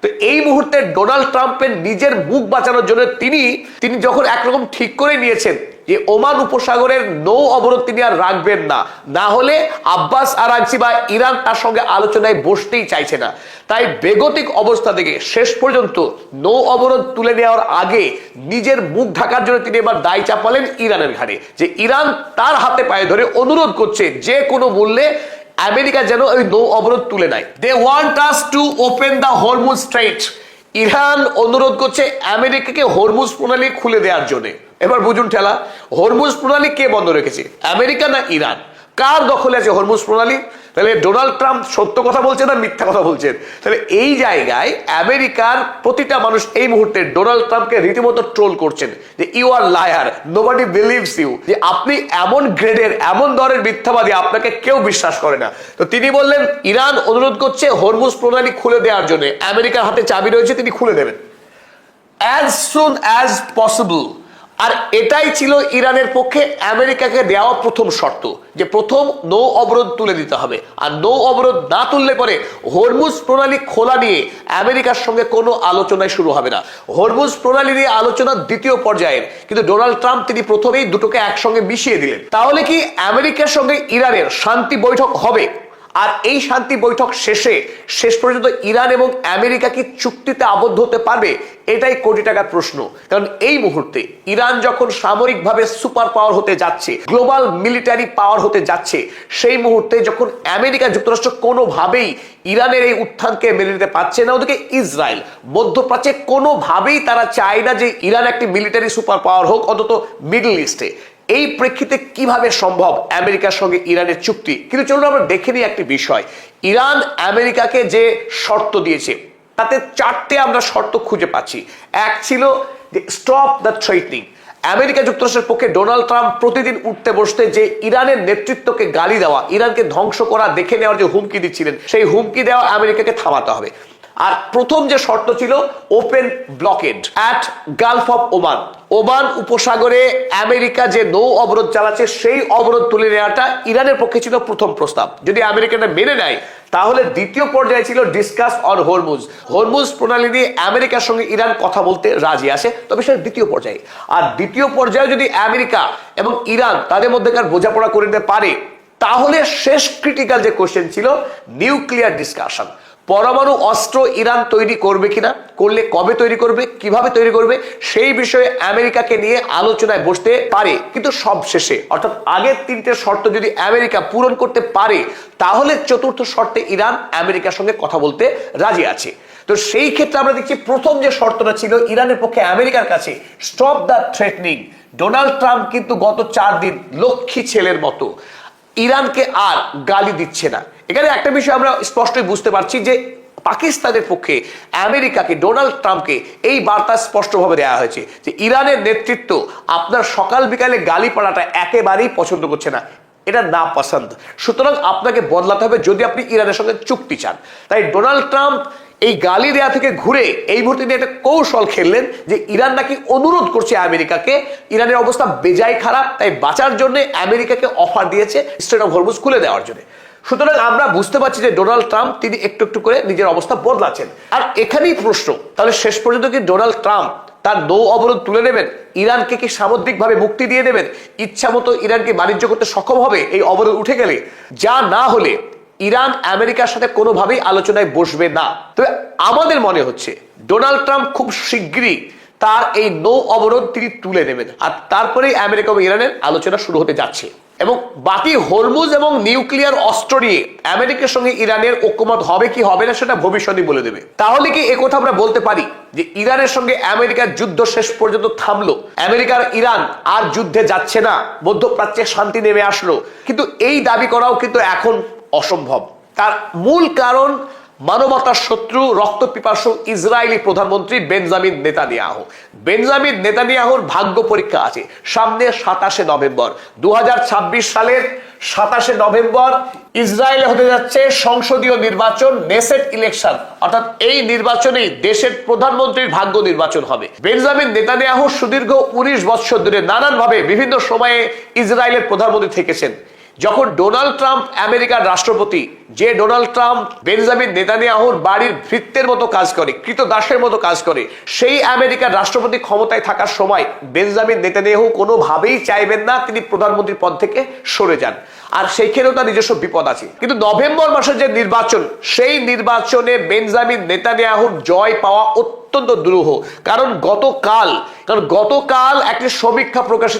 তো এই মুহূর্তে ডোনাল্ড ট্রাম্পের নিজের মুখ বাঁচানোর জন্য তিনি যখন একরকম ঠিক করে নিয়েছেন যে ওমান উপসাগরের নৌ অবরোধ তিনি আর রাখবেন না, না হলে আব্বাস আরাগচি বা ইরান তার সঙ্গে আলোচনায় বসতেই চাইছে না। তাই বেগতিক অবস্থা থেকে শেষ পর্যন্ত নৌ অবরোধ তুলে নেওয়ার আগে নিজের মুখ ঢাকার জন্য তিনি এবার দায় চাপালেন ইরানের ঘাড়ে, যে ইরান তার হাতে পায়ে ধরে অনুরোধ করছে যে কোনো মূল্যে আমেরিকা যেন ওই নৌ অবরোধ তুলে নেয়। They want us to open the Hormuz strait. Iran অনুরোধ করছে আমেরিকাকে হরমুজ প্রণালী খুলে দেওয়ার জন্য। এবার বুঝুন ঠেলা, হরমুজ প্রণালী কে বন্ধ রেখেছে, আমেরিকা না ইরান? কার দখলে আছে হরমুজ প্রণালী? তাহলে ডোনাল্ড ট্রাম্প সত্য কথা বলছেন না মিথ্যা কথা বলছেন? তাহলে এই জায়গায় আমেরিকার প্রতিটা মানুষ এই মুহূর্তে ডোনাল্ড ট্রাম্পকে রীতিমতো ট্রোল করছেন যে you are liar, nobody believes you, যে আপনি এমন গ্রেডের এমন দরের মিথ্যাবাদী, আপনাকে কেউ বিশ্বাস করে না। তো তিনি বললেন ইরান অনুরোধ করছে হরমুজ প্রণালী খুলে দেওয়ার জন্য, আমেরিকার হাতে চাবি রয়েছে, তিনি খুলে দেবেন as soon as possible। আর এটাই ছিল ইরানের পক্ষে আমেরিকাকে দেওয়া প্রথম শর্ত, যে প্রথম নৌ অবরোধ তুলে দিতে হবে, আর নৌ অবরোধ না তুললে পরে হরমুজ প্রণালী খোলা নিয়ে আমেরিকার সঙ্গে কোনো আলোচনায় শুরু হবে না। হরমুজ প্রণালী নিয়ে আলোচনা দ্বিতীয় পর্যায়ের, কিন্তু ডোনাল্ড ট্রাম্প তিনি প্রথমেই দুটোকে একসঙ্গে মিশিয়ে দিলেন। তাহলে কি আমেরিকার সঙ্গে ইরানের শান্তি বৈঠক হবে? আর এই শান্তি বৈঠক শেষ পর্যন্ত ইরান এবং আমেরিকা কি চুক্তিতে আবদ্ধ হতে পারবে? এটাই কোটি টাকার প্রশ্ন। কারণ এই মুহূর্তে ইরান যখন সামরিকভাবে সুপার পাওয়ার হতে যাচ্ছে, গ্লোবাল মিলিটারি পাওয়ার হতে যাচ্ছে, সেই মুহূর্তে যখন আমেরিকা যুক্তরাষ্ট্র কোনোভাবেই ইরানের এই উত্থানকে মেনে নিতে পারছে না, ওদিকে ইসরায়েল মধ্যপ্রাচ্যে কোনোভাবেই তারা চায় না যে ইরান একটি মিলিটারি সুপার পাওয়ার হোক, অন্তত মিডল ইস্টে। এই প্রেক্ষিতে কিভাবে সম্ভব আমেরিকার সঙ্গে ইরানের চুক্তি? কিন্তু চলুন আমরা দেখে নিই একটি বিষয়। ইরান আমেরিকাকে যে শর্ত দিয়েছে তাতে চারটে আমরা শর্ত খুঁজে পাচ্ছি। এক ছিল যে স্টপ দ্য থ্রেটনিং। আমেরিকা যুক্তরাষ্ট্রের পক্ষে ডোনাল্ড ট্রাম্প প্রতিদিন উঠতে বসতে যে ইরানের নেতৃত্বকে গালি দেওয়া, ইরানকে ধ্বংস করা, দেখে নেওয়ার যে হুমকি দিচ্ছিলেন, সেই হুমকি দেওয়া আমেরিকাকে থামাতে হবে। আর প্রথম যে শর্ত ছিল open blockade at Gulf of Oman. Oman উপসাগরে আমেরিকা যে নৌ অবরোধ চালাচ্ছে সেই অবরোধ তুলে নেওয়াটা ইরানের পক্ষে ছিল প্রথম প্রস্তাব। যদি আমেরিকাটা মেনে নেয় তাহলে দ্বিতীয় পর্যায়ে ছিল ডিসকাস অন হরমুজ। হরমুজ প্রণালী নিয়ে আমেরিকার সঙ্গে ইরান কথা বলতে রাজি আসে, তবে সেটা দ্বিতীয় পর্যায়ে। আর দ্বিতীয় পর্যায়ে যদি আমেরিকা এবং ইরান তাদের মধ্যেকার বোঝাপড়া করে নিতে পারে, তাহলে শেষ ক্রিটিক্যাল যে কোশ্চেন ছিল নিউক্লিয়ার ডিসকাশন। পরমাণু অস্ত্র ইরান তৈরি করবে কিনা, করলে কবে তৈরি করবে, কিভাবে তৈরি করবে, সেই বিষয়ে আমেরিকাকে নিয়ে আলোচনায় বসতে পারে। কিন্তু সব শেষে, অর্থাৎ আগের তিনটে শর্ত যদি আমেরিকা পূরণ করতে পারে, তাহলে চতুর্থ শর্তে ইরান আমেরিকার সঙ্গে কথা বলতে রাজি আছে। তো সেই ক্ষেত্রে আমরা দেখছি প্রথম যে শর্তটা ছিল ইরানের পক্ষে আমেরিকার কাছে, stop the threatening. Donald Trump কিন্তু গত 4 দিন লক্ষ্মী ছেলের মতো ইরানকে আর গালি দিচ্ছে না। এখানে একটা বিষয় আমরা স্পষ্টই বুঝতে পারছি যে পাকিস্তানের পক্ষে আমেরিকাকে, ডোনাল্ড ট্রাম্পকে এই বার্তা স্পষ্টভাবে দেওয়া হয়েছে যে ইরানের নেতৃত্ব আপনার সকাল বিকালে গালি পড়াটা একেবারেই পছন্দ করছে না, এটা না পছন্দ। সুতরাং আপনাকে বদলাতে হবে যদি আপনি ইরানের সঙ্গে চুক্তি চান। তাই ডোনাল্ড ট্রাম্প এই গালি দেওয়া থেকে ঘুরে এই মুহূর্তে একটা কৌশল খেললেন যে ইরান নাকি অনুরোধ করছে আমেরিকাকে, ইরানের অবস্থা বেজায় খারাপ, তাই বাঁচার জন্য আমেরিকাকে অফার দিয়েছে স্ট্রেট অফ হরমুজ খুলে দেওয়ার জন্য। সুতরাং আমরা বুঝতে পারছি যে ডোনাল্ড ট্রাম্প তিনি একটু একটু করে নিজের অবস্থা বদলাচ্ছেন। আর এখানেই প্রশ্ন, তাহলে শেষ পর্যন্ত কি ডোনাল্ড ট্রাম্প তার নৌ অবরোধ তুলে নেবেন? ইরানকে কি সামুদ্রিকভাবে মুক্তি দিয়ে দেবেন? ইচ্ছা মতো ইরানকে বাণিজ্য করতে সক্ষম হবে এই অবরোধ উঠে গেলে? যা না হলে ইরান আমেরিকার সাথে কোনোভাবেই আলোচনায় বসবে না। তবে আমাদের মনে হচ্ছে ডোনাল্ড ট্রাম্প খুব শীঘ্রই তার এই নৌ অবরোধ তিনি তুলে নেবেন, আর তারপরেই আমেরিকা এবং ইরানের আলোচনা শুরু হতে যাচ্ছে। এবং বাকি হরমুজ এবং নিউক্লিয়ার অস্ত্র নিয়ে আমেরিকার সঙ্গে ইরানের ঐক্যমত হবে কি হবে না সেটা ভবিষ্যৎই বলে দেবে। তাহলে কি একথা আমরা বলতে পারি যে ইরানের সঙ্গে আমেরিকার যুদ্ধ শেষ পর্যন্ত থামলো, আমেরিকার ইরান আর যুদ্ধে যাচ্ছে না, মধ্যপ্রাচ্যে শান্তি নেমে আসলো? কিন্তু এই দাবি করাও কিন্তু এখন অসম্ভব। তার মূল কারণ মানবতার শত্রু, রক্তপিপাসু ইসরায়েলি প্রধানমন্ত্রী বেঞ্জামিন নেতানিয়াহু। বেঞ্জামিন নেতানিয়াহুর ভাগ্য পরীক্ষা আছে সামনে 27শে নভেম্বর 2026 সালের 27শে নভেম্বর ইসরায়েলে হতে যাচ্ছে সংসদীয় নির্বাচন, নেসেট ইলেকশন। অর্থাৎ এই নির্বাচনেই দেশের প্রধানমন্ত্রীর ভাগ্য নির্বাচন হবে। বেঞ্জামিন নেতানিয়াহু সুদীর্ঘ 19 বছর ধরে নানানভাবে বিভিন্ন সময়ে ইসরায়েলের প্রধানমন্ত্রী থেকেছেন। যখন ডোনাল্ড ট্রাম্প আমেরিকার রাষ্ট্রপতি, যে ডোনাল্ড ট্রাম্প বেঞ্জামিন নেতানিয়াহুর বাড়ির ভৃত্যের মতো কাজ করে, কৃতদাসের মতো কাজ করে, সেই আমেরিকার রাষ্ট্রপতি ক্ষমতায় থাকার সময় বেঞ্জামিন নেতানিয়াহু কোনোভাবেই চাইবেন না তিনি প্রধানমন্ত্রীর পদ থেকে সরে যান। আর সেইখানেও তার নিজস্ব বিপদ আছে। কিন্তু নভেম্বর মাসের যে নির্বাচন, সেই নির্বাচনে বেঞ্জামিন নেতানিয়াহুর জয় পাওয়া অত্যন্ত দুরূহ। কারণ গতকাল একটি সমীক্ষা প্রকাশিত